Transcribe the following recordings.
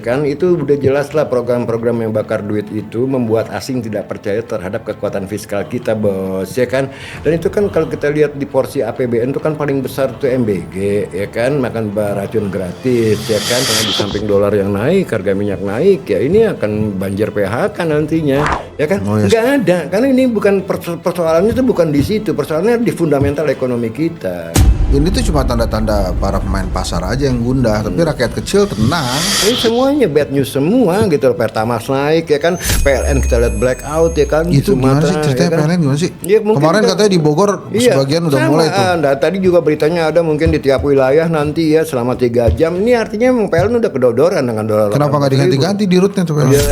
Kan itu udah jelas lah program-program yang bakar duit itu membuat asing tidak percaya terhadap kekuatan fiskal kita, bos, ya kan. Dan itu kan kalau kita lihat di porsi APBN itu kan paling besar tuh MBG, ya kan, makan racun gratis, ya kan. Karena di samping dolar yang naik, harga minyak naik, ya ini akan banjir PHK nantinya, ya kan. Nggak ada, karena ini bukan persoalannya itu bukan di situ, persoalannya di fundamental ekonomi kita. Ini tuh cuma tanda-tanda para pemain pasar aja yang gundah, tapi rakyat kecil tenang. Ini semuanya bad news semua gitu. Pertamax naik, ya kan, PLN kita lihat blackout, ya kan. Itu gimana sih ceritanya, ya kan? PLN gimana sih? Ya, Kemarin katanya di Bogor sebagian udah mulai tuh. Tadi juga beritanya ada mungkin di tiap wilayah nanti ya selama 3 jam. Ini artinya memang PLN udah kedodoran dengan dolar. Kenapa nggak diganti-ganti di rootnya tuh PLN? Ya.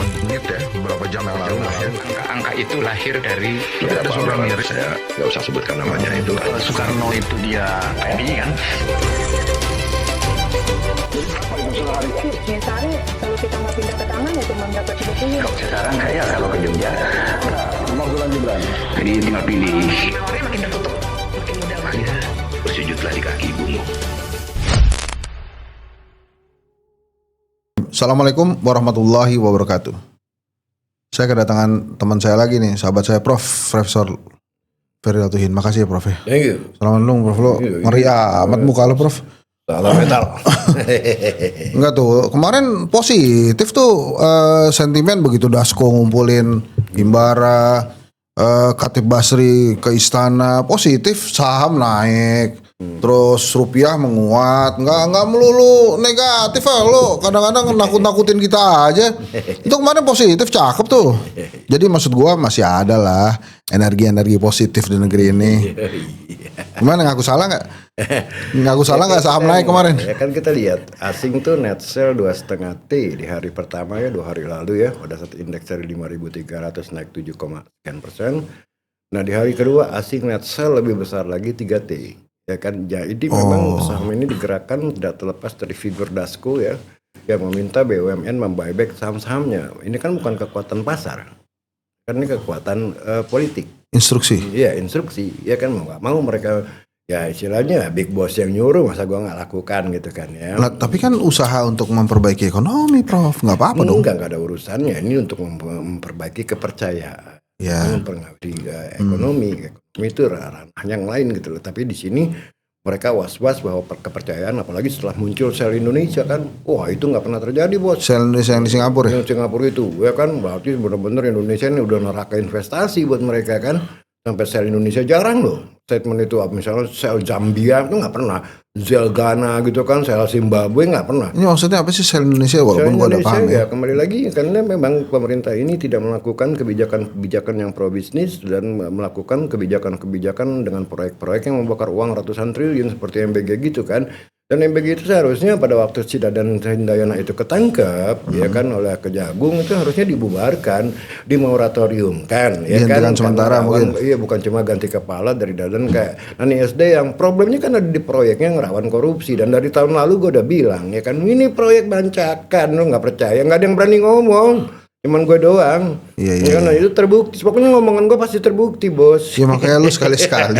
Menit ya, beberapa jam yang lalu lah ya. Angka itu lahir dari Ada seorang miris, saya nggak usah sebutkan namanya itu. Soekarno itu dia PMI kan. Misalnya kalau kita mau pindah ke taman ya cuma dapat sebetulnya. Sekarang kayak kalau ke Jogja, jadi tinggal pilih. Orangnya makin tertutup, makin mudah mas. Ya, bersujudlah di kaki ibumu. Assalamualaikum warahmatullahi wabarakatuh. Saya kedatangan teman saya lagi nih, sahabat saya Profesor Ferry Latuhin. Makasih ya Prof. Thank you. Assalamualaikum Prof. Lo ngeri amat muka lo Prof. Salam metal. Enggak tuh, kemarin positif tuh sentimen begitu Dasko ngumpulin Himbara, Khatib Basri ke istana, positif, saham naik. Terus rupiah menguat, nggak melulu negatif lo, kadang-kadang nakut-nakutin kita aja. Itu kemarin positif, cakep tuh. Jadi maksud gua masih ada lah energi-energi positif di negeri ini. Gimana, ngaku salah nggak? Ngaku salah nggak saham naik kemarin? Ya kan kita lihat asing tuh net sell 2,5 T di hari pertama ya, 2 hari lalu ya, pada saat indeks dari 5.300 naik 7,sekian%. Nah di hari kedua asing net sell lebih besar lagi 3 T. Ya kan, jadi memang saham ini digerakkan tidak terlepas dari figur Dasko ya, yang meminta BUMN membuyback saham-sahamnya. Ini kan bukan kekuatan pasar, kan ini kekuatan politik. Instruksi. Iya, instruksi. Ya kan, mau nggak mau mereka ya istilahnya big boss yang nyuruh, masa gua nggak lakukan gitu kan ya. Nah, tapi kan usaha untuk memperbaiki ekonomi Prof, nggak apa-apa dong. Enggak ada urusannya. Ini untuk memperbaiki kepercayaan. Ya. Mempengaruhi ekonomi itu ranah yang lain gitu loh. Tapi di sini mereka was-was bahwa kepercayaan, apalagi setelah muncul sel Indonesia kan, wah itu nggak pernah terjadi bos. Sel Indonesia yang di Singapura ya? Yang Singapura itu, ya kan, berarti benar-benar Indonesia ini udah neraka investasi buat mereka kan. Sampai sel Indonesia jarang loh statement itu, misalnya sel Zambia itu nggak pernah, sel Ghana gitu kan, sel Zimbabwe nggak pernah. Ini maksudnya apa sih sel Indonesia, walaupun gua udah paham ya? Kembali lagi karena memang pemerintah ini tidak melakukan kebijakan-kebijakan yang pro bisnis dan melakukan kebijakan-kebijakan dengan proyek-proyek yang membakar uang ratusan triliun seperti MBG gitu kan. Dan MBG itu seharusnya pada waktu Cidadan Hindayana itu ketangkep ya kan oleh Kejagung, itu harusnya dibubarkan, dimoratoriumkan ya kan. Sementara mungkin. Iya, bukan cuma ganti kepala dari Dadan kayak Nani SD yang problemnya kan ada di proyeknya yang rawan korupsi. Dan dari tahun lalu gue udah bilang ya kan, ini proyek bancakan, lo nggak percaya, nggak ada yang berani ngomong. Cuman gue doang. Iya. Nah, itu terbukti. Pokoknya ngomongan gue pasti terbukti, bos. Ya makanya lu sekali-sekali.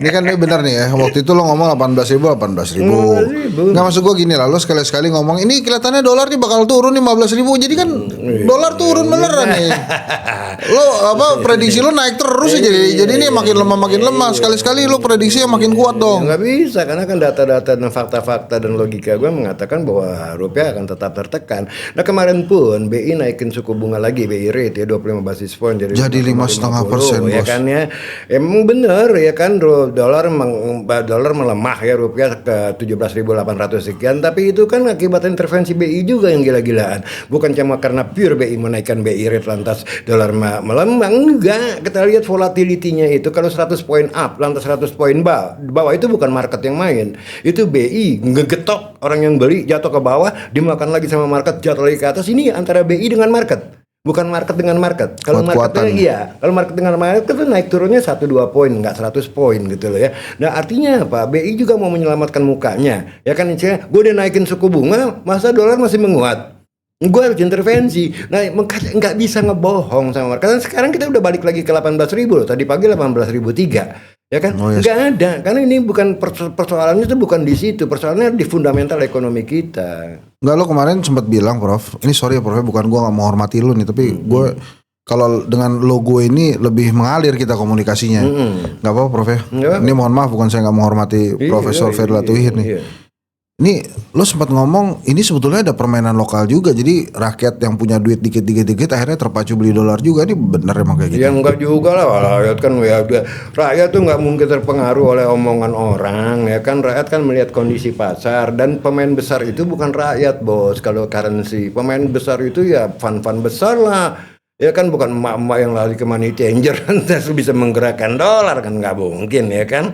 Ini kan ini benar nih ya. Waktu itu lo ngomong 18.000. Nggak, maksud gue gini lah. Lo sekali-sekali ngomong ini kelihatannya dolar nih bakal turun 15.000. Jadi kan dolar turun beneran nih. Lo prediksi lo naik terus ya. Jadi ini makin lemah. Sekali-sekali lo prediksi yang makin kuat dong. Nggak bisa, karena kan data-data dan fakta-fakta dan logika gue mengatakan bahwa rupiah akan tetap tertekan. Nah kemarin pun BI naikin suku bunga lagi, BI rate ya 25 basis point jadi 5,5%, ya bos. kan ya. Emang bener ya kan, dolar melemah ya, rupiah ke 17.800 sekian, tapi itu kan akibat intervensi BI juga yang gila-gilaan. Bukan cuma karena pure BI menaikkan BI rate lantas dolar melemah, enggak. Kita lihat volatility-nya itu, kalau 100 poin up lantas 100 poin bawah itu bukan market yang main. Itu BI ngegetok orang yang beli, jatuh ke bawah, dimakan lagi sama market, jatuh lagi ke atas. Ini antara BI dengan market, bukan market dengan market. Kalau marketnya iya, kalau market dengan market itu naik turunnya 1-2 poin, nggak 100 poin gitu loh ya. Nah artinya apa? BI juga mau menyelamatkan mukanya, ya kan? Gue udah naikin suku bunga, masa dolar masih menguat? Gue harus intervensi. Nah nggak bisa ngebohong sama market. Karena sekarang kita udah balik lagi ke 18.000 loh. Tadi pagi 18.003. Ya kan? Oh, yes. Nggak ada, karena ini bukan persoalannya itu bukan di situ, persoalannya di fundamental ekonomi kita. Enggak, lo kemarin sempat bilang Prof, ini sorry ya Prof, bukan gue nggak mau hormati lo nih, tapi gue kalau dengan logo ini lebih mengalir kita komunikasinya. Nggak apa-apa Prof ya. Nggak. Ini mohon maaf, bukan saya nggak menghormati Profesor Ferla Tuhir nih. Iya. Ini lo sempat ngomong ini sebetulnya ada permainan lokal juga, jadi rakyat yang punya duit dikit akhirnya terpacu beli dolar juga. Ini bener emang kayak gitu? Ya enggak juga lah, rakyat kan ya udah, rakyat tuh nggak mungkin terpengaruh oleh omongan orang ya kan. Rakyat kan melihat kondisi pasar, dan pemain besar itu bukan rakyat bos. Kalau currency pemain besar itu ya fund besar lah ya kan, bukan emak-emak yang lari ke money changer terus bisa menggerakkan dolar, kan nggak mungkin ya kan.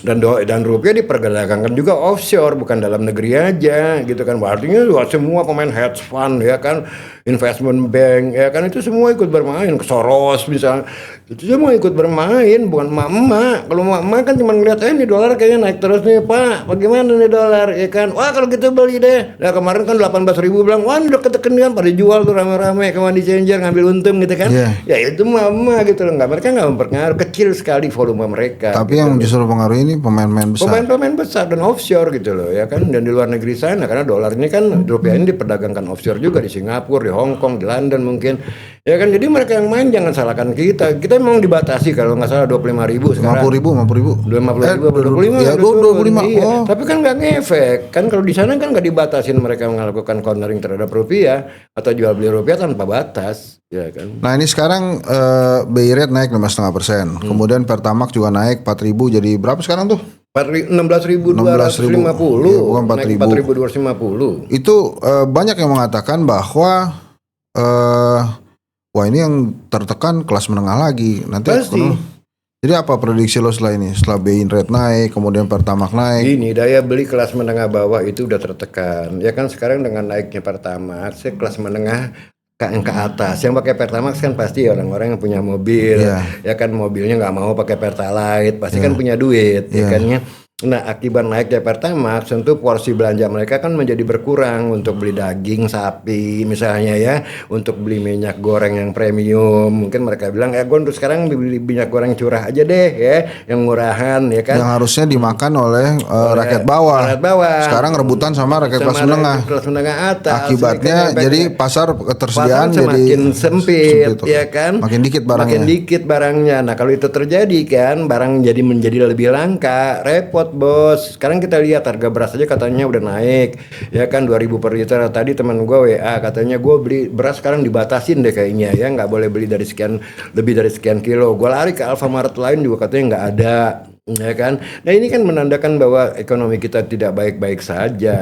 Dan rupiah diperdagangkan juga offshore, bukan dalam negeri aja gitu kan. Artinya semua pemain hedge fund ya kan, investment bank ya kan, itu semua ikut bermain. Soros misalnya, itu semua ikut bermain, bukan emak-emak. Kalau emak-emak kan cuma ngeliat ini dolar kayaknya naik terus nih Pak, bagaimana nih dolar ya kan, wah kalau gitu beli deh. Nah kemarin kan 18.000 bilang, wah udah keteken kan, pada jual tuh rame-rame ke money changer ngambil untung gitu kan. Ya itu emak-emak gitu loh, mereka nggak mempengaruhi, kecil sekali volume mereka. Tapi gitu yang justru mempengaruhi ini pemain-pemain besar. Pemain-pemain besar dan offshore gitu loh ya kan, dan di luar negeri sana, karena dolar ini kan, rupiah ini diperdagangkan offshore juga di Singapura, di Hong Kong, di London mungkin ya kan. Jadi mereka yang main, jangan salahkan kita. Kita memang dibatasi kalau nggak salah 25.000 sekarang. 50.000. 50.000 Ya, 25. Iya. Oh. Tapi kan nggak ngefek kan, kalau di sana kan nggak dibatasin mereka melakukan countering terhadap rupiah atau jual beli rupiah tanpa batas ya kan. Nah ini sekarang BI rate naik 5,5%. Kemudian Pertamax juga naik 4.000 jadi berapa sekarang tuh? 16.250, Iya, bukan 4.250. Itu banyak yang mengatakan bahwa wah ini yang tertekan kelas menengah lagi nanti. Pasti. Jadi apa prediksi lo setelah ini? Setelah BI rate naik, kemudian Pertamax naik. Ini daya beli kelas menengah bawah itu udah tertekan. Ya kan sekarang dengan naiknya Pertamax, kelas menengah ke atas. Yang pakai Pertamax kan pasti orang-orang yang punya mobil. Ya kan mobilnya nggak mau pakai Pertalite, pasti kan punya duit ya kan ya. Nah akibat naiknya Pertamax, tentu porsi belanja mereka kan menjadi berkurang untuk beli daging sapi misalnya ya, untuk beli minyak goreng yang premium. Mungkin mereka bilang ya gue untuk sekarang beli minyak goreng curah aja deh ya, yang murahan ya kan, yang harusnya dimakan oleh rakyat bawah. Sekarang rebutan sama rakyat kelas menengah. Kelas menengah atas. Akibatnya jadi pasar ketersediaan pasar jadi semakin sempit ya kan. Makin dikit barangnya. Makin dikit barangnya. Nah kalau itu terjadi kan, barang menjadi lebih langka, repot bos. Sekarang kita lihat harga beras aja katanya udah naik ya kan, 2.000 per liter. Tadi teman gue WA katanya, gue beli beras sekarang dibatasin deh kayaknya ya, nggak boleh beli dari sekian, lebih dari sekian kilo. Gue lari ke Alfamart lain juga katanya nggak ada ya kan. Nah ini kan menandakan bahwa ekonomi kita tidak baik-baik saja.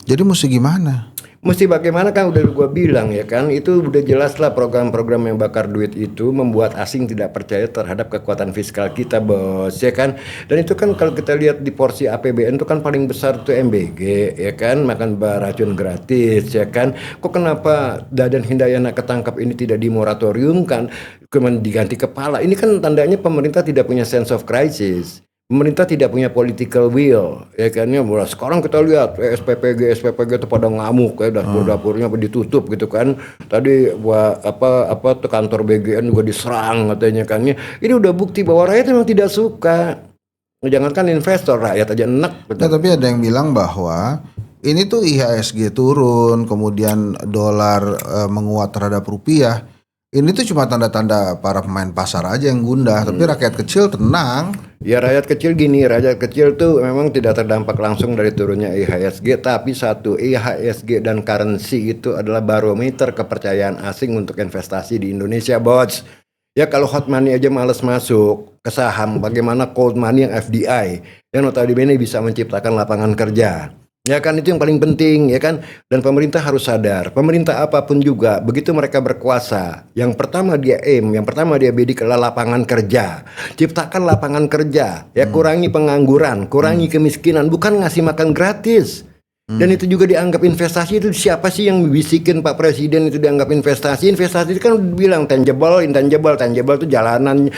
Jadi mesti gimana? Mesti bagaimana kan udah gue bilang ya kan, itu udah jelas lah program-program yang bakar duit itu membuat asing tidak percaya terhadap kekuatan fiskal kita bos ya kan. Dan itu kan kalau kita lihat di porsi APBN itu kan paling besar tuh MBG ya kan, makan racun gratis ya kan. Kok kenapa Dadan Hindayana ketangkap ini tidak dimoratoriumkan, kemudian diganti kepala? Ini kan tandanya pemerintah tidak punya sense of crisis. Pemerintah tidak punya political will, ya kan ya. Mulai sekarang kita lihat SPPG itu pada ngamuk ya, dapur-dapurnya ditutup gitu kan. Tadi apa tuh kantor BGN juga diserang katanya kan ya. Ini udah bukti bahwa rakyat memang tidak suka. Jangankan investor, rakyat aja enak. Nah, tapi ada yang bilang bahwa ini tuh IHSG turun, kemudian dolar menguat terhadap rupiah. Ini tuh cuma tanda-tanda para pemain pasar aja yang gundah, tapi rakyat kecil tenang. Ya rakyat kecil gini, rakyat kecil tuh memang tidak terdampak langsung dari turunnya IHSG, tapi satu, IHSG dan currency itu adalah barometer kepercayaan asing untuk investasi di Indonesia, bos. Ya kalau hot money aja males masuk ke saham, bagaimana cold money yang FDI yang notabene bisa menciptakan lapangan kerja. Ya kan itu yang paling penting ya kan. Dan pemerintah harus sadar, pemerintah apapun juga begitu mereka berkuasa, yang pertama dia yang pertama dia bidik adalah lapangan kerja. Ciptakan lapangan kerja ya, kurangi pengangguran, kurangi kemiskinan, bukan ngasih makan gratis. Dan itu juga dianggap investasi. Itu siapa sih yang bisikin Pak Presiden itu dianggap investasi? Investasi itu kan bilang tangible, intangible. Tangible itu jalanan,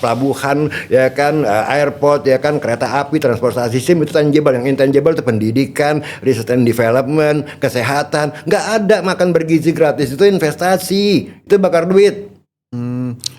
pelabuhan, ya kan, airport, ya kan, kereta api, transportasi sistem itu tangible. Yang intangible itu pendidikan, research and development, kesehatan. Nggak ada makan bergizi gratis, itu investasi, itu bakar duit.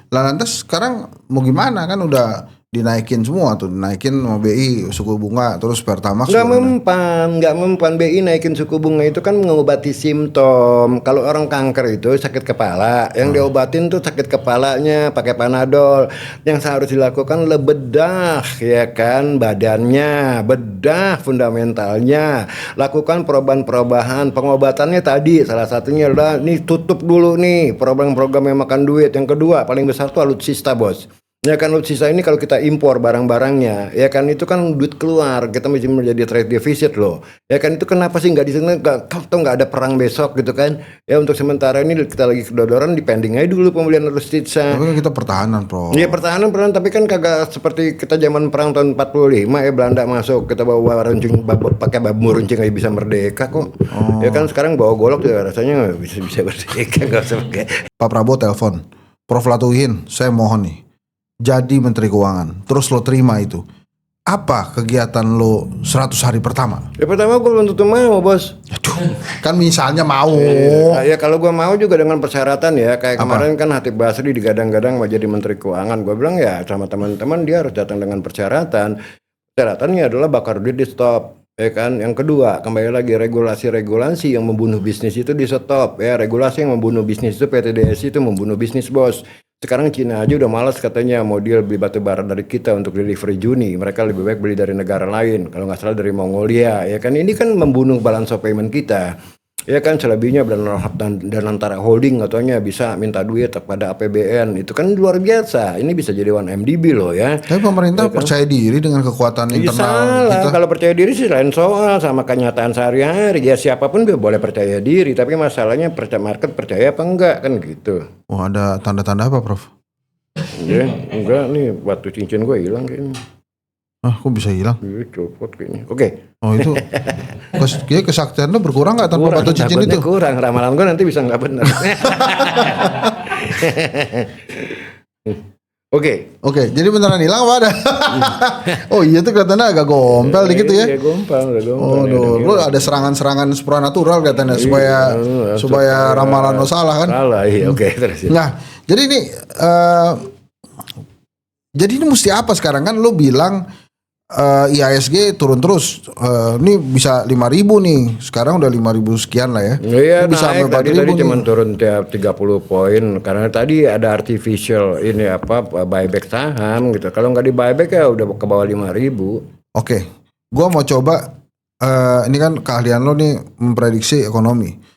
Lah lantas sekarang mau gimana kan udah dinaikin semua tuh, dinaikin sama BI suku bunga, terus Pertamax juga Nggak mempan BI naikin suku bunga itu kan mengobati simptom. Kalau orang kanker itu sakit kepala, yang diobatin tuh sakit kepalanya pakai Panadol. Yang harus dilakukan bedah, ya kan, badannya, bedah fundamentalnya, lakukan perubahan-perubahan. Pengobatannya tadi salah satunya adalah nih tutup dulu nih program-program yang makan duit. Yang kedua paling besar tuh alutsista, bos. Ya kan, alutsista ini kalau kita impor barang-barangnya, ya kan itu kan duit keluar, kita mesti menjadi trade deficit loh. Ya kan itu kenapa sih nggak di sana nggak ada perang besok gitu kan? Ya untuk sementara ini kita lagi kedodoran, di pending aja dulu pembelian alutsista. Tapi kan kita pertahanan, Bro. Iya pertahanan, tapi kan kagak seperti kita zaman perang tahun 45 ya, Belanda masuk kita bawa runcing, pakai bambu runcing aja bisa merdeka kok. Ya kan sekarang bawa golok juga rasanya bisa merdeka, nggak usah pakai. Pak Prabowo telepon, Prof Latuhin, saya mohon nih, jadi Menteri Keuangan, terus lo terima itu. Apa kegiatan lo 100 hari pertama? Ya pertama gue belum tentu mau, bos. Aduh, kan misalnya mau. Ya kalau gue mau juga dengan persyaratan ya. Kayak kemarin kan Hatip Basri digadang-gadang mau jadi Menteri Keuangan. Gue bilang ya sama teman-teman dia harus datang dengan persyaratan. Persyaratannya adalah bakar duit di stop. Ya kan, yang kedua kembali lagi regulasi-regulasi yang membunuh bisnis itu di stop ya. Regulasi yang membunuh bisnis itu PTDS itu membunuh bisnis, bos. Sekarang Cina aja udah malas katanya mau deal beli batu bara dari kita untuk delivery Juni. Mereka lebih baik beli dari negara lain. Kalau nggak salah dari Mongolia. Ya kan ini kan membunuh balance of payment kita. Ya kan selebihnya dan antara holding katanya bisa minta duit kepada APBN. Itu kan luar biasa. Ini bisa jadi 1MDB loh ya. Tapi pemerintah percaya diri dengan kekuatan internal salah. kita. Kalau percaya diri sih lain soal, sama kenyataan sehari-hari. Ya siapapun boleh percaya diri. Tapi masalahnya market percaya apa enggak kan gitu. Oh, ada tanda-tanda apa, Prof? Ya, enggak nih batu cincin gue hilang kayaknya. Ah, kok bisa hilang? Iya, copot kayaknya. Oke. Oh itu, kayaknya kesaktian lo berkurang nggak tanpa batu cincin takutnya itu? kurang, ramalan gue nanti bisa nggak benar. Oke. Jadi beneran hilang apa ada? Oh iya tuh kelihatannya agak gompel dikit ya. Iya, gompal. Oh, lo ada serangan-serangan supranatural katanya supaya ramalan lo salah kan? Salah, iya. Oke, terus. Nah, jadi ini mesti apa sekarang kan lo bilang IHSG turun terus, ini bisa 5.000 nih, sekarang udah 5.000 sekian lah ya. Iya, bisa naik sampai 4.000 tadi nih. cuma turun tiap 30 poin karena tadi ada artificial ini buyback saham gitu. Kalau nggak di buyback ya udah ke bawah 5.000. Oke, gua mau coba, ini kan keahlian lo nih memprediksi ekonomi.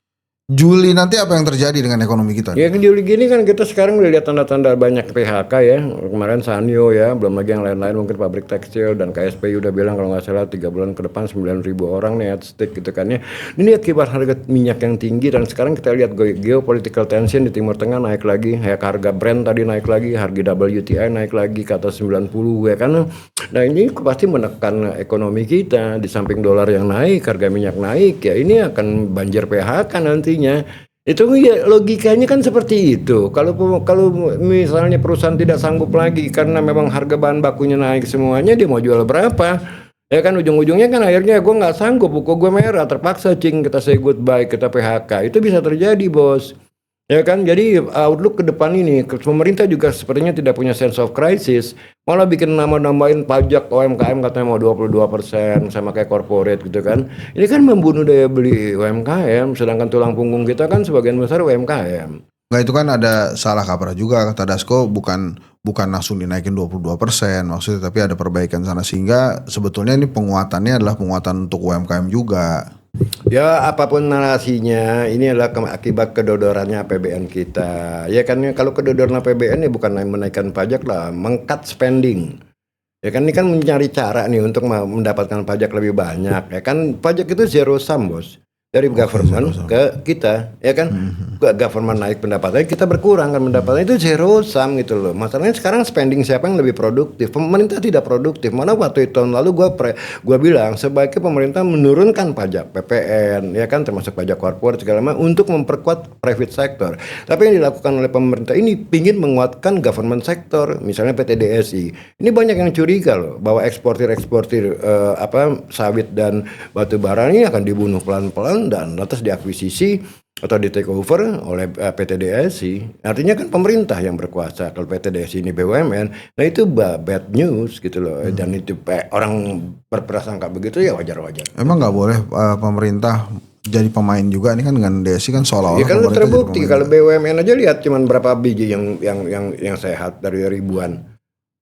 Juli nanti apa yang terjadi dengan ekonomi kita? Ya Juli gini kan kita sekarang udah lihat tanda-tanda banyak PHK ya. Kemarin Sanyo ya, belum lagi yang lain-lain mungkin pabrik tekstil dan KSPI udah bilang kalau nggak salah 3 bulan ke depan 9.000 orang nih at stake gitu kan ya. Ini akibat harga minyak yang tinggi dan sekarang kita lihat geopolitical tension di Timur Tengah naik lagi. Ya harga Brent tadi naik lagi, harga WTI naik lagi ke atas 90 ya kan. Nah ini pasti menekan ekonomi kita. Di samping dolar yang naik, harga minyak naik ya ini akan banjir PHK nantinya. Itu ya logikanya kan seperti itu. Kalau misalnya perusahaan tidak sanggup lagi karena memang harga bahan bakunya naik semuanya, dia mau jual berapa? Ya kan ujung-ujungnya kan akhirnya gue nggak sanggup, buku gue merah, terpaksa kita say goodbye, kita PHK. Itu bisa terjadi, bos. Ya kan, jadi outlook ke depan ini pemerintah juga sepertinya tidak punya sense of crisis, malah bikin nambahin pajak UMKM katanya mau 22% sama kayak corporate gitu kan. Ini kan membunuh daya beli UMKM, sedangkan tulang punggung kita kan sebagian besar UMKM. Nggak, itu kan ada salah kaprah juga, kata Dasko bukan langsung dinaikin 22% maksudnya, tapi ada perbaikan sana sehingga sebetulnya ini penguatannya adalah penguatan untuk UMKM juga. Ya apapun narasinya, ini adalah akibat kedodorannya APBN kita. Ya kan kalau kedodoran APBN ya bukan menaikkan pajak lah, meng-cut spending. Ya kan ini kan mencari cara nih untuk mendapatkan pajak lebih banyak. Ya kan pajak itu zero sum, bos. Dari government ke kita, ya kan, government naik pendapatannya, kita berkurang kan pendapatannya, itu zero sum gitu loh. Masalahnya sekarang spending siapa yang lebih produktif? Pemerintah tidak produktif. Mana waktu tahun lalu gua bilang sebaiknya pemerintah menurunkan pajak PPN, ya kan, termasuk pajak korporat segala macam untuk memperkuat private sector. Tapi yang dilakukan oleh pemerintah ini pingin menguatkan government sector, misalnya PT DSI. Ini banyak yang curiga loh bahwa eksportir sawit dan batu bara ini akan dibunuh pelan-pelan dan lantas diakuisisi atau di take over oleh PT DSI. Artinya kan pemerintah yang berkuasa. Kalau PT DSI ini BUMN, nah itu bad news gitu loh. Dan itu orang berprasangka begitu ya wajar-wajar. Emang nggak boleh pemerintah jadi pemain juga ini kan dengan DSI kan seolah-olah Ya kan pemerintah terbukti jadi kalau pemain. BUMN aja lihat cuman berapa biji yang sehat dari ribuan.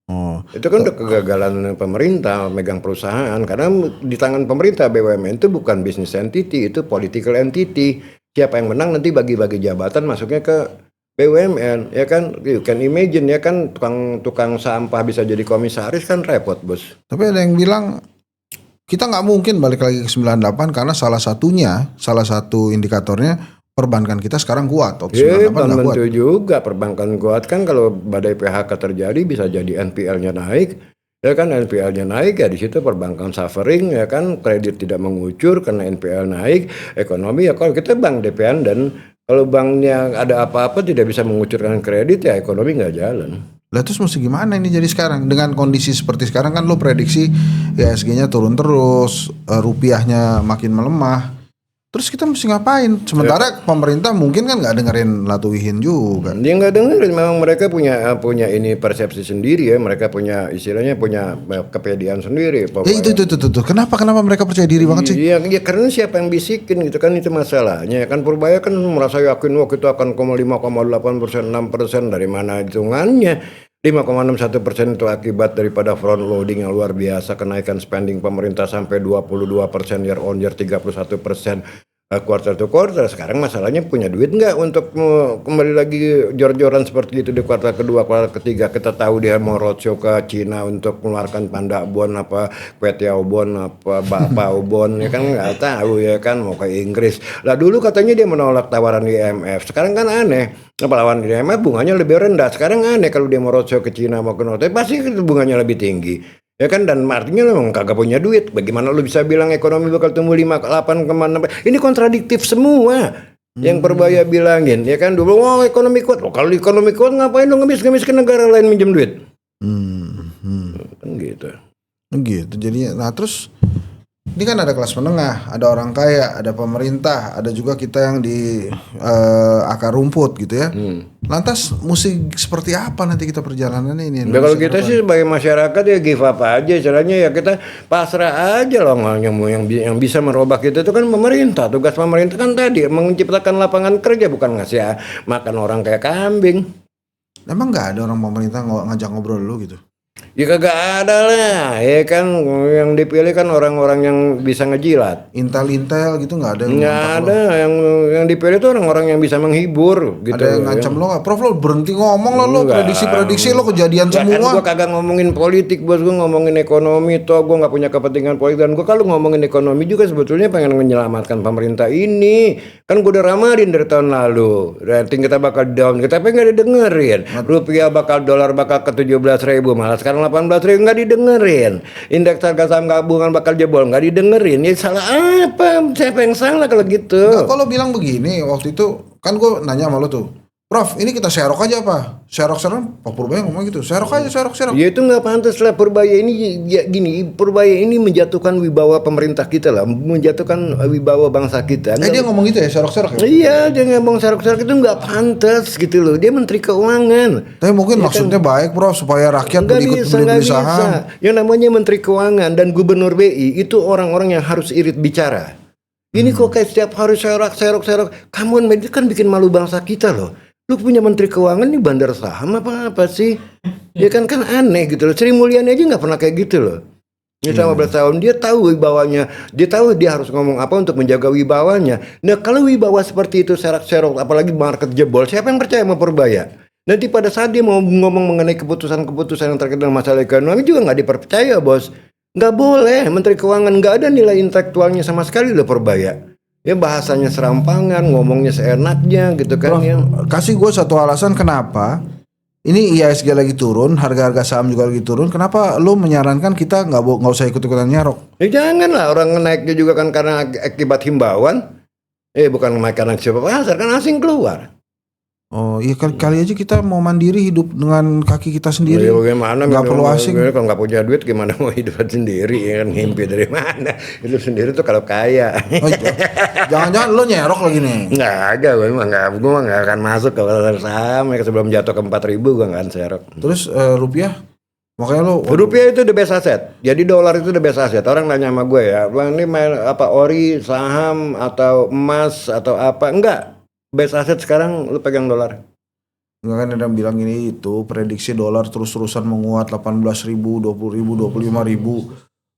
Oh. Itu kan udah kegagalan pemerintah megang perusahaan karena di tangan pemerintah BUMN itu bukan business entity, itu political entity. Siapa yang menang nanti bagi-bagi jabatan masuknya ke BUMN, ya kan? You can imagine ya kan tukang sampah bisa jadi komisaris kan repot, Bos. Tapi ada yang bilang kita nggak mungkin balik lagi ke 98 karena salah satu indikatornya perbankan kita sekarang kuat. Waktu 98 Belum nggak kuat. tentu juga perbankan kuat kan kalau badai PHK terjadi bisa jadi NPL-nya naik. Ya kan NPL-nya naik ya di situ perbankan suffering ya kan kredit tidak mengucur karena NPL naik ekonomi ya kalau kita bank dependen kalau banknya ada apa-apa tidak bisa mengucurkan kredit ya ekonomi nggak jalan. Lah terus mesti gimana ini jadi sekarang dengan kondisi seperti sekarang kan lo prediksi IHSG-nya turun terus, rupiahnya makin melemah. Terus kita mesti ngapain? Sementara pemerintah mungkin kan nggak dengerin Latuwihin juga. Dia nggak dengerin, memang mereka punya ini persepsi sendiri ya, mereka punya istilahnya punya kepedean sendiri. Ya itu. Kenapa mereka percaya diri banget sih? Iya, ya, karena siapa yang bisikin gitu kan itu masalahnya. Kan Purbaya kan merasa yakin wah kita akan 5,8%, 6% dari mana hitungannya? 5,61% itu akibat daripada front loading yang luar biasa, kenaikan spending pemerintah sampai 22% year on year, 31% quarter to quarter. Sekarang masalahnya punya duit nggak untuk kembali lagi jor-joran seperti itu di kuartal kedua, kuartal ketiga. Kita tahu dia mau roadshow ke Cina untuk mengeluarkan Panda Bond apa Kwetiau Bond apa Bapau Bond ya kan nggak tahu ya kan mau ke Inggris. Lah dulu katanya dia menolak tawaran IMF. Sekarang kan aneh. Lawan IMF bunganya lebih rendah. Sekarang aneh kalau dia mau roadshow ke Cina mau ke Norte pasti bunganya lebih tinggi. Ya kan dan artinya lo memang kagak punya duit. Bagaimana lo bisa bilang ekonomi bakal tumbuh 8,6? Ini kontradiktif semua. Yang Purbaya bilangin ya kan dulu ekonomi kuat. Loh, kalau ekonomi kuat ngapain lo ngemis ke negara lain minjem duit? Kan gitu. Gitu jadinya. Nah terus ini kan ada kelas menengah, ada orang kaya, ada pemerintah, ada juga kita yang di akar rumput gitu ya. Lantas mesti seperti apa nanti kita perjalanannya ini? Ya kalau kita sih sebagai masyarakat ya give up aja, caranya ya kita pasrah aja loh. Yang bisa merubah kita itu kan pemerintah. Tugas pemerintah kan tadi menciptakan lapangan kerja, bukan ngasih makan orang kayak kambing. Emang nggak ada orang pemerintah ngajak ngobrol dulu gitu? Ya kagak ada lah, ya kan yang dipilih kan orang-orang yang bisa ngejilat. Intel gitu nggak ada. Nggak ada, yang dipilih itu orang-orang yang bisa menghibur gitu. Ada yang ngancam lo nggak? Prof lo berhenti ngomong lo Enggak. prediksi lo kejadian Ya semua. kan gue kagak ngomongin politik, bos, gue ngomongin ekonomi. Toh gue nggak punya kepentingan politik, dan gue kalau ngomongin ekonomi juga sebetulnya pengen menyelamatkan pemerintah ini. Kan gue udah ramarin dari tahun lalu, rating kita bakal down, kita nggak didengerin. Rupiah dolar bakal ke 17.000, malah sekarang 18.000 nggak didengerin. Indeks harga saham gabungan bakal jebol, nggak didengerin. Ya salah apa? Siapa yang salah kalau gitu? Nah, kalau bilang begini waktu itu kan gue nanya sama lo tuh, Prof ini kita serok aja apa? Serok Pak Purbaya ngomong gitu, serok aja serok. Ya itu nggak pantas lah. Purbaya ini ya gini, Purbaya ini menjatuhkan wibawa pemerintah kita lah, menjatuhkan wibawa bangsa kita. Dia ngomong gitu ya serok ya? Iya, dia ngomong serok-serok itu nggak pantas gitu loh. Dia Menteri Keuangan. Tapi mungkin maksudnya baik Prof supaya rakyat Nggak ikut bisa, nggak beli bisa. saham. Yang namanya Menteri Keuangan dan Gubernur BI itu orang-orang yang harus irit bicara. Ini kok kayak setiap hari serok. Kamu kan bikin malu bangsa kita loh. Lu punya Menteri Keuangan nih bandar saham apa sih? Ya kan aneh gitu loh. Sri Mulyani aja nggak pernah kayak gitu loh. Ini selama 15 tahun dia tahu wibawanya, dia tahu dia harus ngomong apa untuk menjaga wibawanya. Nah kalau wibawa seperti itu serok, apalagi market jebol, siapa yang percaya sama Purbaya? Nanti pada saat dia mau ngomong mengenai keputusan yang terkait dengan masalah ekonomi juga nggak dipercaya, bos. Nggak boleh, Menteri Keuangan nggak ada nilai intelektualnya sama sekali loh Purbaya. Ya bahasanya serampangan, ngomongnya seenaknya gitu kan. Prof, ya. kasih gue satu alasan kenapa ini IHSG lagi turun, harga-harga saham juga lagi turun. Kenapa lu menyarankan kita nggak usah ikut-ikutan nyarok? Ya janganlah, orang naiknya juga kan karena akibat himbauan. Bukan naik karena siapa pasar, kan asing keluar. Oh iya kali aja kita mau mandiri hidup dengan kaki kita sendiri. Ya bagaimana? Nggak perlu asing. Kalau nggak punya duit gimana mau hidup sendiri? Ya kan ngimpi dari mana? Hidup sendiri tuh kalau kaya. Oh, jangan-jangan lo nyerok lagi nih. Nggak ada, gue mah nggak akan masuk ke pasar saham. Ya, sebelum jatuh ke 4.000 gue nggak akan serok. Terus rupiah? Makanya lo Rupiah itu the best asset. Jadi dolar itu the best asset. Orang nanya sama gue ya, bang ini main apa ori, saham atau emas atau apa? Enggak. Best asset sekarang lu pegang dolar. Enggak kan ada yang bilang ini itu prediksi dolar terus-terusan menguat 18.000, 20.000,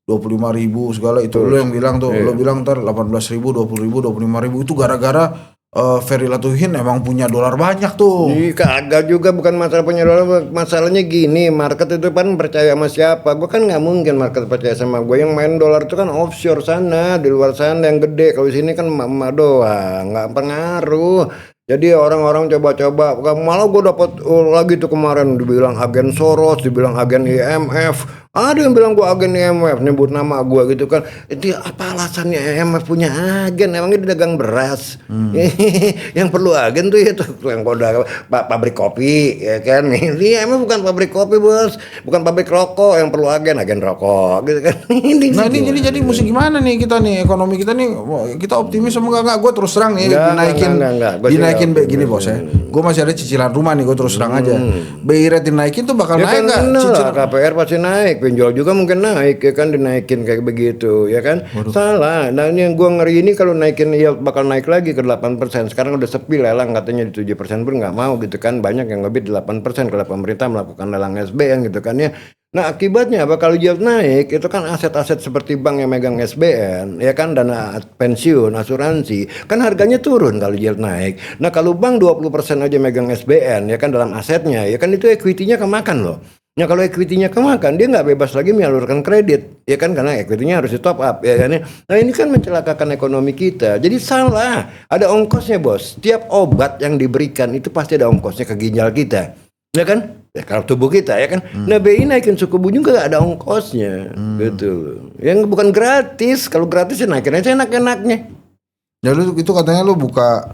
25.000 segala itu lo yang bilang tuh. Lo bilang ntar 18.000, 20.000, 25.000 itu gara-gara Ferry Latuhin emang punya dolar banyak tuh. Ih, kagak juga, bukan masalah punya dolar. Masalahnya gini, market itu kan percaya sama siapa? Gue kan nggak mungkin market percaya sama gue. Yang main dolar itu kan offshore sana, di luar sana yang gede. Kalau di sini kan emak doang, nggak pengaruh. Jadi orang-orang coba-coba, malah gue dapat lagi tuh kemarin dibilang agen Soros, dibilang agen IMF. Ada yang bilang gue agen IMF, nyebut nama gue gitu kan. Itu apa alasannya IMF punya agen? Emangnya dia dagang beras? Yang perlu agen tuh itu yang udah pabrik kopi, ya kan? Ini IMF bukan pabrik kopi bos, bukan pabrik rokok. Yang perlu agen rokok, gitu kan? Nah ini jadi mesti gimana nih kita nih ekonomi kita nih kita optimis sama enggak? Gue terus terang nih dinaikin gini bos ya. Gue masih ada cicilan rumah nih, gue terus terang aja. BI rate dinaikin tuh bakal naik nggak? Cicilan KPR pasti naik, pinjol juga mungkin naik, ya kan dinaikin kayak begitu, ya kan? Salah. Nah ini yang gue ngeri ini kalau naikin yield bakal naik lagi ke 8%. Sekarang udah sepi lelang katanya di 7% pun nggak mau gitu kan? Banyak yang lebih di 8% kalau pemerintah melakukan lelang SBN gitu kan ya. Nah akibatnya apa? Kalau yield naik itu kan aset-aset seperti bank yang megang SBN, ya kan, dana pensiun, asuransi, kan harganya turun kalau yield naik. Nah kalau bank 20% aja megang SBN, ya kan, dalam asetnya, ya kan, itu equity-nya kemakan loh. Nah kalau equity-nya kemakan, dia nggak bebas lagi menyalurkan kredit, ya kan, karena equity-nya harus di top up, ya kan. Nah ini kan mencelakakan ekonomi kita. Jadi salah, ada ongkosnya bos. Setiap obat yang diberikan itu pasti ada ongkosnya ke ginjal kita, ya kan? Ya, kalau tubuh kita, ya kan. Nah BI naikin suku bunga juga ada ongkosnya, gitu. Yang bukan gratis. Kalau gratis ya naikin aja enak-enaknya. Ya lu itu katanya lu buka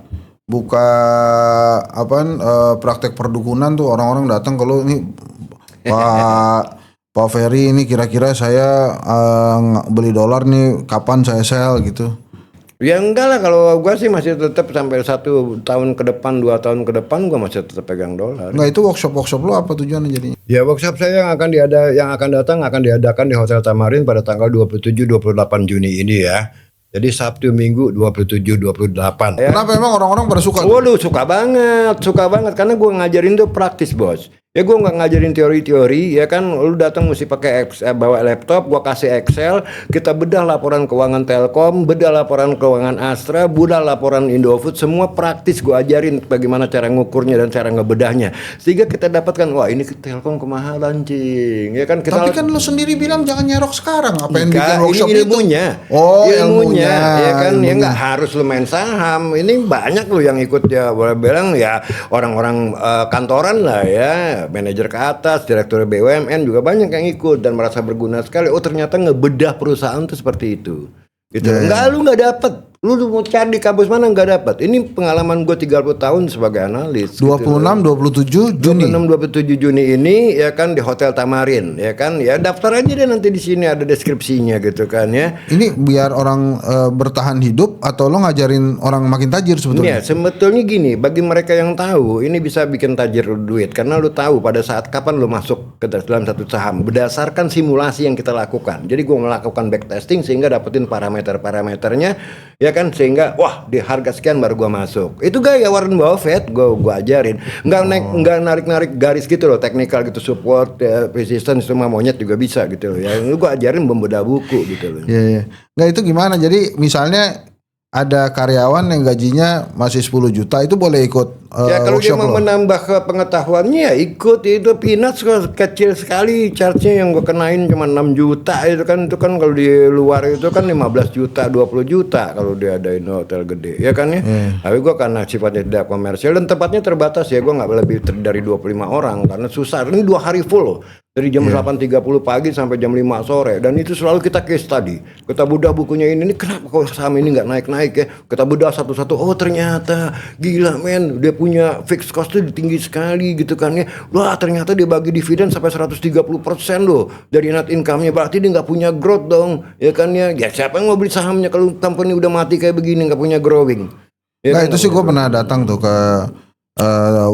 praktek perdukunan tuh, orang-orang datang kalau ini Pak Ferry ini kira-kira saya beli dolar nih kapan saya sell gitu. Ya enggak lah, kalau gue sih masih tetap sampai 1 tahun ke depan, 2 tahun ke depan gue masih tetap pegang dolar. Enggak, itu workshop lu apa tujuannya jadinya? Ya workshop saya yang akan datang akan diadakan di Hotel Tamarin pada tanggal 27-28 Juni ini ya. Jadi Sabtu Minggu 27-28 ya. Kenapa emang orang-orang pada suka? Waduh, suka banget karena gue ngajarin tuh praktis bos. Ya gue nggak ngajarin teori-teori, ya kan. Lu datang mesti pakai bawa laptop, gue kasih Excel, kita bedah laporan keuangan Telkom, bedah laporan keuangan Astra, bedah laporan Indofood, semua praktis gue ajarin bagaimana cara ngukurnya dan cara ngebedahnya, sehingga kita dapatkan, wah ini Telkom kemahalan cing, ya kan. Tapi kan lu sendiri bilang jangan nyerok sekarang, apa yang bikin workshop ini ilmunya. Itu? Oh ilmunya, ya kan. Ya nggak harus lu main saham, ini banyak lu yang ikut ya, boleh bilang ya orang-orang kantoran lah ya. Manajer ke atas, direktur BUMN juga banyak yang ikut dan merasa berguna sekali. Oh ternyata ngebedah perusahaan tuh seperti itu. Gitu. Enggak, lu nggak dapet. Lu mau cari di kampus mana nggak dapat. Ini pengalaman gue 30 tahun sebagai analis. 26-27 Juni. 26-27 Juni ini ya kan di Hotel Tamarin, ya kan. Ya daftar aja deh, nanti di sini ada deskripsinya gitu kan ya. Ini biar orang bertahan hidup atau lo ngajarin orang makin tajir sebetulnya? Ya sebetulnya gini, bagi mereka yang tahu ini bisa bikin tajir duit karena lu tahu pada saat kapan lu masuk ke dalam satu saham berdasarkan simulasi yang kita lakukan. Jadi gue melakukan backtesting sehingga dapetin parameternya. Ya kan, sehingga wah di harga sekian baru gua masuk. Itu gaya Warren Buffett, gua ajarin. Nggak narik garis gitu loh, teknikal gitu, support, resistance, semua monyet juga bisa gitu loh. Ya gua ajarin membedah buku gitu loh. Iya. Nggak, itu gimana? Jadi misalnya ada karyawan yang gajinya masih 10 juta, itu boleh ikut ya kalau dia mau lo? menambah pengetahuannya ya ikut. Itu peanuts kecil sekali charge-nya yang gue kenain cuma 6 juta itu kan kalau di luar itu kan 15 juta 20 juta kalau dia adain hotel gede, ya kan ya. Tapi gue karena sifatnya tidak komersial dan tempatnya terbatas ya, gue nggak lebih dari 25 orang karena susah. Ini 2 hari full loh. Dari jam 8.30 pagi sampai jam 5 sore. Dan itu selalu kita case study. Kita bedah bukunya ini kenapa kok saham ini nggak naik-naik ya. Kita bedah satu-satu, oh ternyata gila men, dia punya fixed cost itu tinggi sekali gitu kan ya. Wah ternyata dia bagi dividen sampai 130% loh dari net income-nya. Berarti dia nggak punya growth dong ya kan ya. Ya siapa yang mau beli sahamnya kalau company udah mati kayak begini, nggak punya growing ya Nah kan? itu sih gue pernah datang tuh ke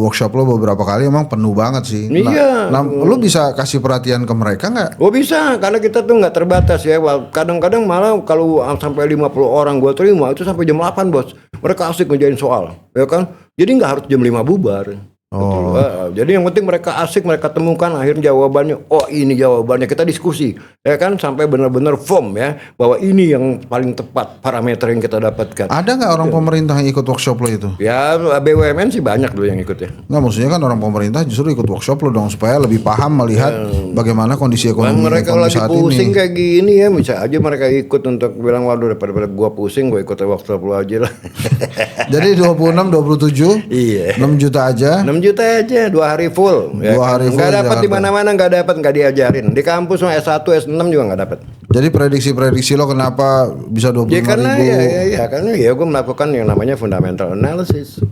workshop lo beberapa kali, emang penuh banget sih. Iya. Nah, lo bisa kasih perhatian ke mereka nggak? Oh bisa, karena kita tuh nggak terbatas ya. Kadang-kadang malah kalau sampai 50 orang gua terima itu sampai jam 8 bos. Mereka asik ngerjain soal, ya kan? Jadi nggak harus jam 5 bubar. Oh. Jadi yang penting mereka asik, mereka temukan akhirnya jawabannya. Oh ini jawabannya, kita diskusi, ya kan? Sampai benar-benar firm ya bahwa ini yang paling tepat parameter yang kita dapatkan. Ada nggak orang pemerintah yang ikut workshop lo itu? Ya BUMN sih banyak dulu yang ikut ya. Nggak, maksudnya kan orang pemerintah justru ikut workshop lo dong supaya lebih paham melihat bagaimana kondisi ekonomi Mereka ekonomi lagi saat pusing ini. kayak gini ya, bisa aja mereka ikut untuk bilang waduh daripada gua pusing, gua ikut workshop lu aja lah. Jadi 26, 27, Iya. 6 juta aja. 6 juta aja 2 hari full. Dua hari full Nggak dapat di Jakarta. mana-mana, nggak dapat, nggak diajarin. Di kampus S1, S6 juga nggak dapat. Jadi prediksi-prediksi lo kenapa bisa 25 Ya karena ribu? karena gue melakukan yang namanya fundamental analysis.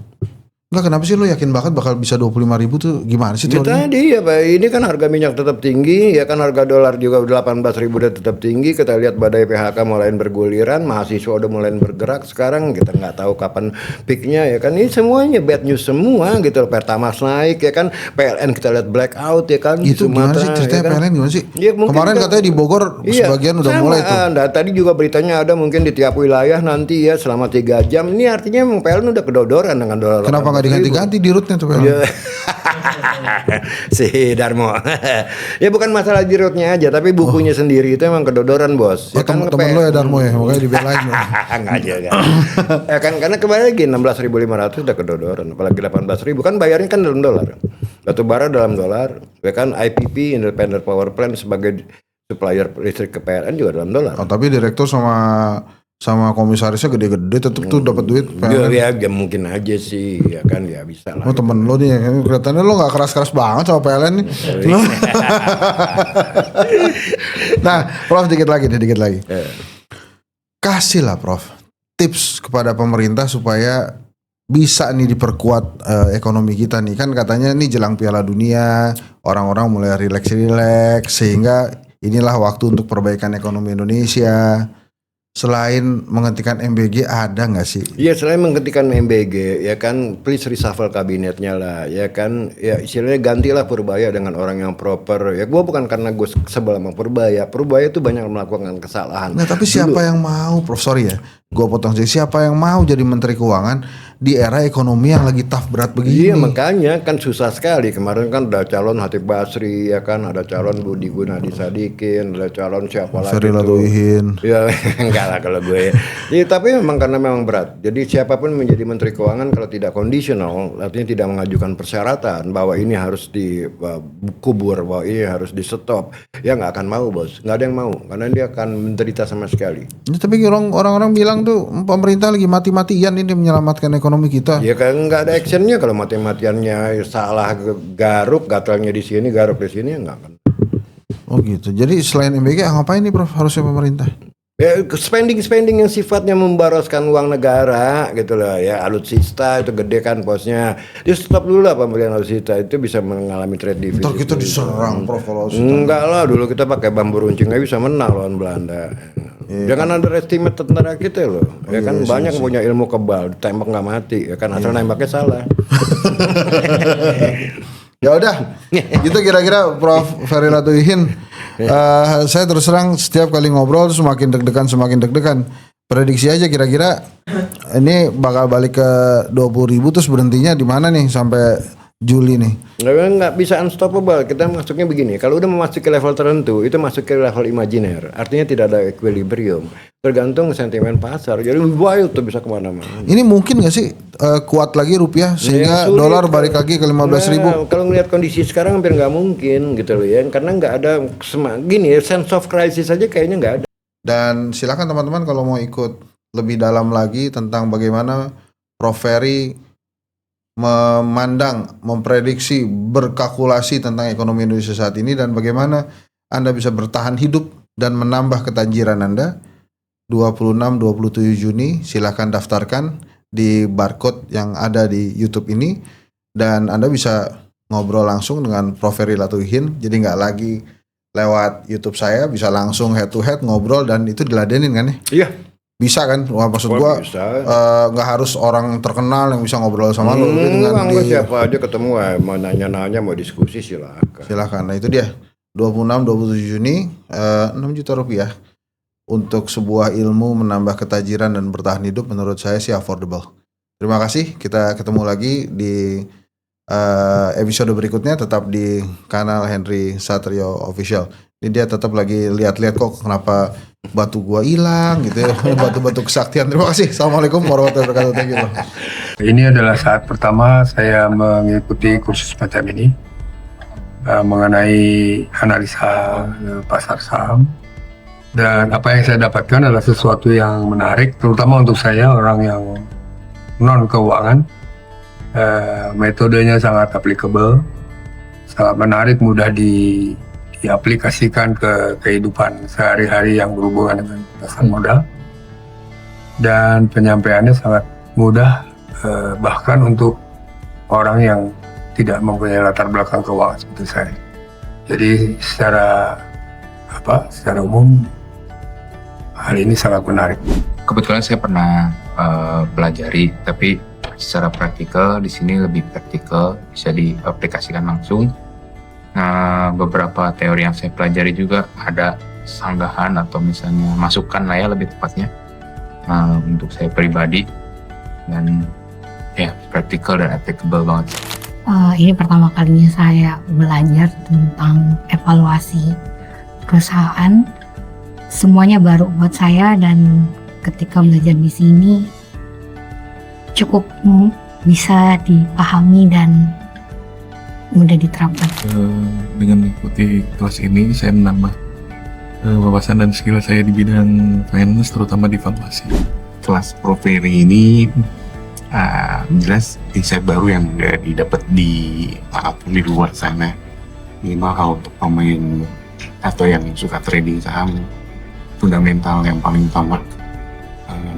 Enggak, kenapa sih lo yakin banget bakal bisa 25 ribu tuh? Gimana sih Ya teorinya? tadi ya Pak, ini kan harga minyak tetap tinggi, ya kan harga dolar juga udah 18.000 udah tetap tinggi. Kita lihat badai PHK mulai berguliran, mahasiswa udah mulai bergerak. Sekarang kita nggak tahu kapan peaknya ya kan. Ini semuanya bad news semua gitu. Pertamax naik ya kan, PLN kita lihat blackout ya kan. di Itu gimana sih Sumatera, ceritanya ya kan? PLN gimana sih? Ya, mungkin Kemarin kan- katanya di Bogor sebagian udah sama. mulai tuh. Nah, tadi juga beritanya ada mungkin di tiap wilayah nanti ya selama 3 jam. Ini artinya memang PLN udah kedodoran dengan dolar. Kenapa nggak 18.000? diganti-ganti di rootnya tuh PLN? Ya. Si Darmo. Ya bukan masalah di rootnya aja, tapi bukunya sendiri itu emang kedodoran bos. Oh, temen lo ya Darmo ya, makanya dibelain lo. Enggak juga. Ya kan karena kembali lagi 16.500 udah kedodoran, apalagi 18.000 kan bayarnya kan dalam dolar. Batu bara dalam dolar, ya kan IPP Independent Power Plant sebagai supplier listrik ke PLN juga dalam dolar. Oh, tapi direktur sama komisarisnya gede-gede tetep tuh dapat duit PLN. Ya mungkin aja sih, ya kan ya bisa lah. Oh temen lo nih, kelihatannya lo nggak keras-keras banget sama PLN nih. Nah, Prof dikit lagi. Kasih lah Prof tips kepada pemerintah supaya bisa nih diperkuat ekonomi kita nih. Kan katanya nih jelang Piala Dunia, orang-orang mulai rileks sehingga inilah waktu untuk perbaikan ekonomi Indonesia. Selain menghentikan MBG ada nggak sih? Iya selain menghentikan MBG ya kan please reshuffle kabinetnya lah ya kan ya istilahnya gantilah Purbaya dengan orang yang proper ya. Gue bukan karena gue sebel sama Purbaya itu banyak melakukan kesalahan. Nah tapi siapa yang mau, Prof, sorry ya, gue potong sih, siapa yang mau jadi Menteri Keuangan di era ekonomi yang lagi tough berat begini? Iya makanya kan susah sekali. Kemarin kan ada calon Hatip Basri ya kan, ada calon Budi Gunadi Sadikin, ada calon siapa lagi Ferry tuh. Latuihin. Ya enggak lah kalau gue. Ya, tapi memang karena memang berat. Jadi siapapun menjadi Menteri Keuangan kalau tidak kondisional, artinya tidak mengajukan persyaratan bahwa ini harus dikubur, bahwa ini harus di stop, ya nggak akan mau bos. Nggak ada yang mau karena dia akan menderita sama sekali. Ya, tapi orang-orang bilang tuh pemerintah lagi mati-matian ini menyelamatkan ekonomi kita. Ya kan nggak ada actionnya kalau mati-matiannya salah garuk gatalnya di sini garuk di sini ya nggak kan. Oh gitu. Jadi selain MBG ngapain nih Prof harusnya pemerintah? Ya, spending yang sifatnya memboroskan uang negara gitu loh ya. Alutsista itu gede kan posnya. Dia stop dulu lah pembelian alutsista, itu bisa mengalami trade deficit. Ntar kita diserang Prof kalau Enggak lah, dulu kita pakai bambu runcing aja bisa menang lawan Belanda. Jangan underestimate tentara kita loh. Ya kan banyak yang punya ilmu kebal, tembak nggak mati. Ya kan asal nembaknya salah. Ya udah, gitu kira-kira Prof Ferry Latuihin. Saya terus terang setiap kali ngobrol semakin deg-degan. Prediksi aja kira-kira ini bakal balik ke 20.000 terus berhentinya di mana nih sampai Juli nih? Nggak bisa unstoppable. Kita masuknya begini. Kalau udah memasuki level tertentu, itu masuk ke level imajiner. Artinya tidak ada equilibrium. Tergantung sentimen pasar. Jadi wild tuh bisa kemana-mana. Ini mungkin nggak sih kuat lagi rupiah sehingga sulit, dolar balik lagi ke 15.000? Nah, kalau ngelihat kondisi sekarang hampir nggak mungkin gitu loh ya. Karena nggak ada gini sense of crisis aja kayaknya nggak ada. Dan silakan teman-teman kalau mau ikut lebih dalam lagi tentang bagaimana Prof Ferry memandang, memprediksi, berkalkulasi tentang ekonomi Indonesia saat ini dan bagaimana Anda bisa bertahan hidup dan menambah ketanjiran Anda. 26-27 Juni silahkan daftarkan di barcode yang ada di YouTube ini dan Anda bisa ngobrol langsung dengan Prof. Ferry Latuhin. Jadi nggak lagi lewat YouTube saya, bisa langsung head to head ngobrol dan itu diladenin kan ya? Iya. Bisa kan? Wah, maksud gua nggak harus orang terkenal yang bisa ngobrol sama lo. Siapa aja ketemu mau nanya-nanya, mau diskusi silakan. Nah itu dia 26-27 Juni 6 juta rupiah untuk sebuah ilmu menambah ketajiran dan bertahan hidup menurut saya sih affordable. Terima kasih, kita ketemu lagi di episode berikutnya tetap di kanal Henry Satrio Official. Ini dia tetap lagi lihat-lihat kok kenapa batu gua hilang gitu ya. Batu-batu kesaktian. Terima kasih. Assalamualaikum warahmatullahi wabarakatuh. Thank you. Ini adalah saat pertama saya mengikuti kursus macam ini mengenai analisa pasar saham. Dan apa yang saya dapatkan adalah sesuatu yang menarik, terutama untuk saya orang yang non keuangan. Metodenya sangat applicable, sangat menarik, mudah diaplikasikan ke kehidupan sehari-hari yang berhubungan dengan pasar modal, dan penyampaiannya sangat mudah, bahkan untuk orang yang tidak mempunyai latar belakang keuangan seperti saya. Jadi secara umum hal ini sangat menarik. Kebetulan saya pernah pelajari, tapi secara praktikal di sini lebih praktikal, bisa diaplikasikan langsung. Nah, beberapa teori yang saya pelajari juga ada sanggahan atau misalnya masukan lah ya lebih tepatnya untuk saya pribadi, dan ya praktikal dan applicable banget. Ini pertama kalinya saya belajar tentang evaluasi perusahaan. Semuanya baru buat saya dan ketika belajar di sini cukup bisa dipahami dan mudah diterapkan. Dengan mengikuti kelas ini saya menambah wawasan dan skill saya di bidang finance, terutama di valuasi. Kelas Prof. Ferry ini jelas insight baru yang nggak didapat di luar sana. Minimal untuk pemain atau yang suka trading saham, fundamental yang paling utama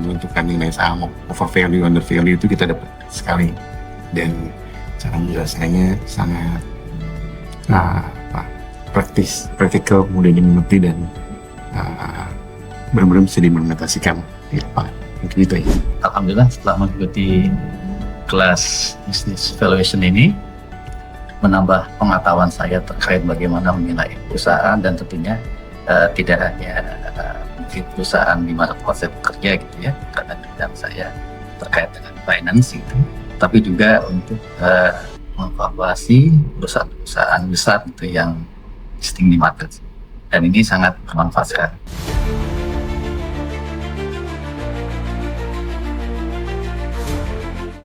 menentukan nilai saham, over value, under value itu kita dapat sekali, dan cara menjelaskannya sangat praktikal, mudah dimengerti, dan benar-benar bisa diimplementasikan di lapangan. Mungkin itu ya. Alhamdulillah setelah mengikuti kelas business valuation ini menambah pengetahuan saya terkait bagaimana menilai perusahaan, dan tentunya tidak hanya perusahaan di mana saya bekerja gitu ya, karena bidang saya terkait dengan finance itu, tapi juga untuk mengevaluasi perusahaan-perusahaan besar gitu yang listing di market, dan ini sangat bermanfaat sekali.